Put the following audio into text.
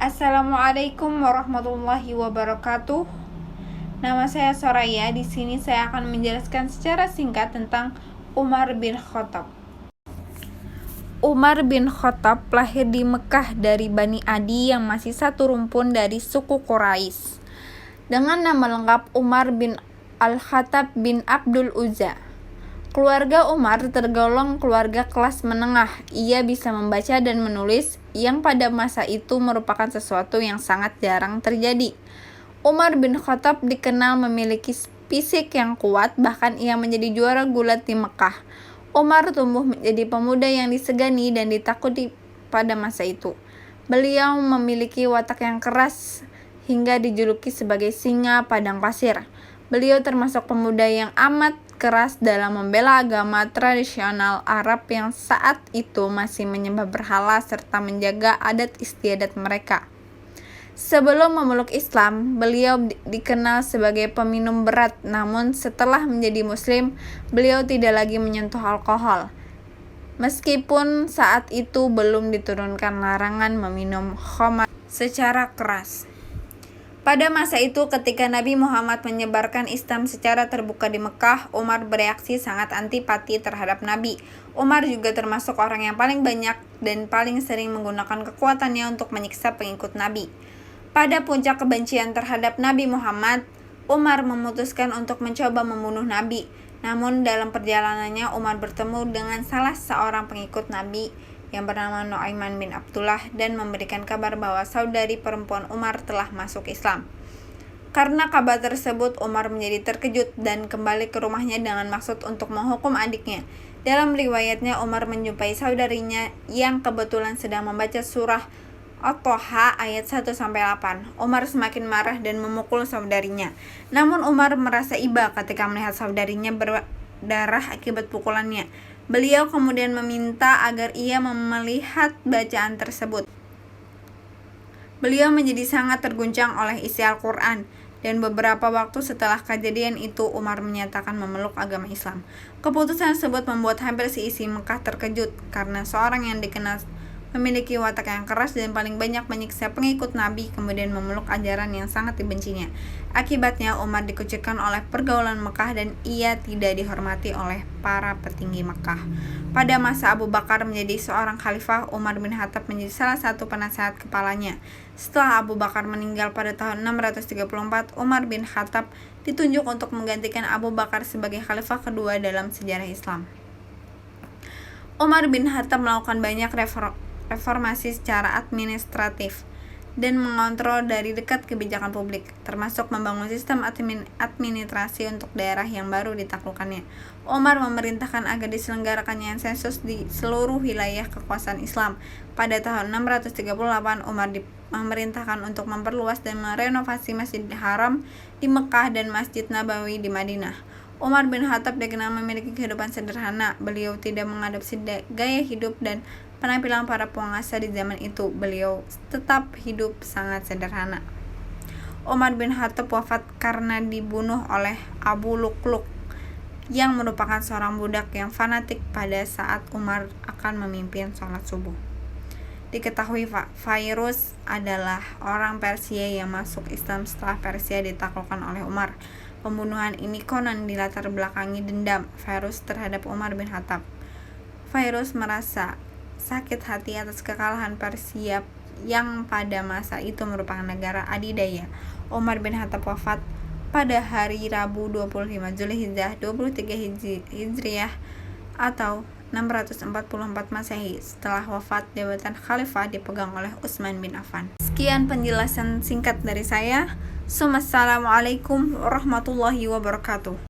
Assalamualaikum warahmatullahi wabarakatuh. Nama saya Soraya. Di sini saya akan menjelaskan secara singkat tentang Umar bin Khattab. Umar bin Khattab lahir di Mekah dari Bani Adi yang masih satu rumpun dari suku Quraisy. Dengan nama lengkap Umar bin Al-Khattab bin Abdul Uzza. Keluarga Umar tergolong keluarga kelas menengah. Ia bisa membaca dan menulis, yang pada masa itu merupakan sesuatu yang sangat jarang terjadi. Umar bin Khattab dikenal memiliki fisik yang kuat, bahkan ia menjadi juara gulat di Mekah. Umar tumbuh menjadi pemuda yang disegani dan ditakuti pada masa itu. Beliau memiliki watak yang keras hingga dijuluki sebagai singa padang pasir. Beliau termasuk pemuda yang amat keras dalam membela agama tradisional Arab yang saat itu masih menyembah berhala serta menjaga adat istiadat mereka. Sebelum memeluk Islam, beliau dikenal sebagai peminum berat, namun setelah menjadi Muslim, beliau tidak lagi menyentuh alkohol. Meskipun saat itu belum diturunkan larangan meminum khamar secara keras. Pada masa itu, ketika Nabi Muhammad menyebarkan Islam secara terbuka di Mekah, Umar bereaksi sangat antipati terhadap Nabi. Umar juga termasuk orang yang paling banyak dan paling sering menggunakan kekuatannya untuk menyiksa pengikut Nabi. Pada puncak kebencian terhadap Nabi Muhammad, Umar memutuskan untuk mencoba membunuh Nabi. Namun dalam perjalanannya, Umar bertemu dengan salah seorang pengikut Nabi yang bernama Nu'aiman bin Abdullah dan memberikan kabar bahwa saudari perempuan Umar telah masuk Islam. Karena kabar tersebut, Umar menjadi terkejut dan kembali ke rumahnya dengan maksud untuk menghukum adiknya. Dalam riwayatnya, Umar menjumpai saudarinya yang kebetulan sedang membaca surah At-Toha ayat 1-8. Umar semakin marah dan memukul saudarinya. Namun Umar merasa iba ketika melihat saudarinya berdarah akibat pukulannya. Beliau kemudian meminta agar ia melihat bacaan tersebut. Beliau menjadi sangat terguncang oleh isi Al-Quran, dan beberapa waktu setelah kejadian itu Umar menyatakan memeluk agama Islam. Keputusan tersebut membuat hampir seisi Mekah terkejut, karena seorang yang dikenal memiliki watak yang keras dan paling banyak menyiksa pengikut Nabi kemudian memeluk ajaran yang sangat dibencinya. Akibatnya Umar dikucilkan oleh pergaulan Mekah dan ia tidak dihormati oleh para petinggi Mekah. Pada masa Abu Bakar menjadi seorang khalifah, Umar bin Khattab menjadi salah satu penasehat kepalanya. Setelah Abu Bakar meninggal pada tahun 634, Umar bin Khattab ditunjuk untuk menggantikan Abu Bakar sebagai khalifah kedua dalam sejarah Islam. Umar bin Khattab melakukan banyak reformasi secara administratif dan mengontrol dari dekat kebijakan publik, termasuk membangun sistem administrasi untuk daerah yang baru ditaklukkannya. Umar memerintahkan agar diselenggarakannya sensus di seluruh wilayah kekuasaan Islam. Pada tahun 638, Umar memerintahkan untuk memperluas dan merenovasi Masjidil Haram di Mekah dan Masjid Nabawi di Madinah. Umar bin Khattab dikenal memiliki kehidupan sederhana. Beliau tidak mengadopsi gaya hidup dan penampilan para penguasa di zaman itu. Beliau tetap hidup sangat sederhana. Umar bin Khattab wafat karena dibunuh oleh Abu Luqluq yang merupakan seorang budak yang fanatik pada saat Umar akan memimpin sholat subuh. Diketahui Fairuz adalah orang Persia yang masuk Islam setelah Persia ditaklukkan oleh Umar. Pembunuhan ini konon dilatar belakangi dendam Fairuz terhadap Umar bin Khattab. Fairuz merasa sakit hati atas kekalahan Persia yang pada masa itu merupakan negara adidaya. Umar bin Khattab wafat pada hari Rabu 25 Zulhijjah 23 Hijriah atau 644 Masehi. Setelah wafat, jabatan khalifah dipegang oleh Utsman bin Affan. Sekian penjelasan singkat dari saya. Assalamualaikum warahmatullahi wabarakatuh.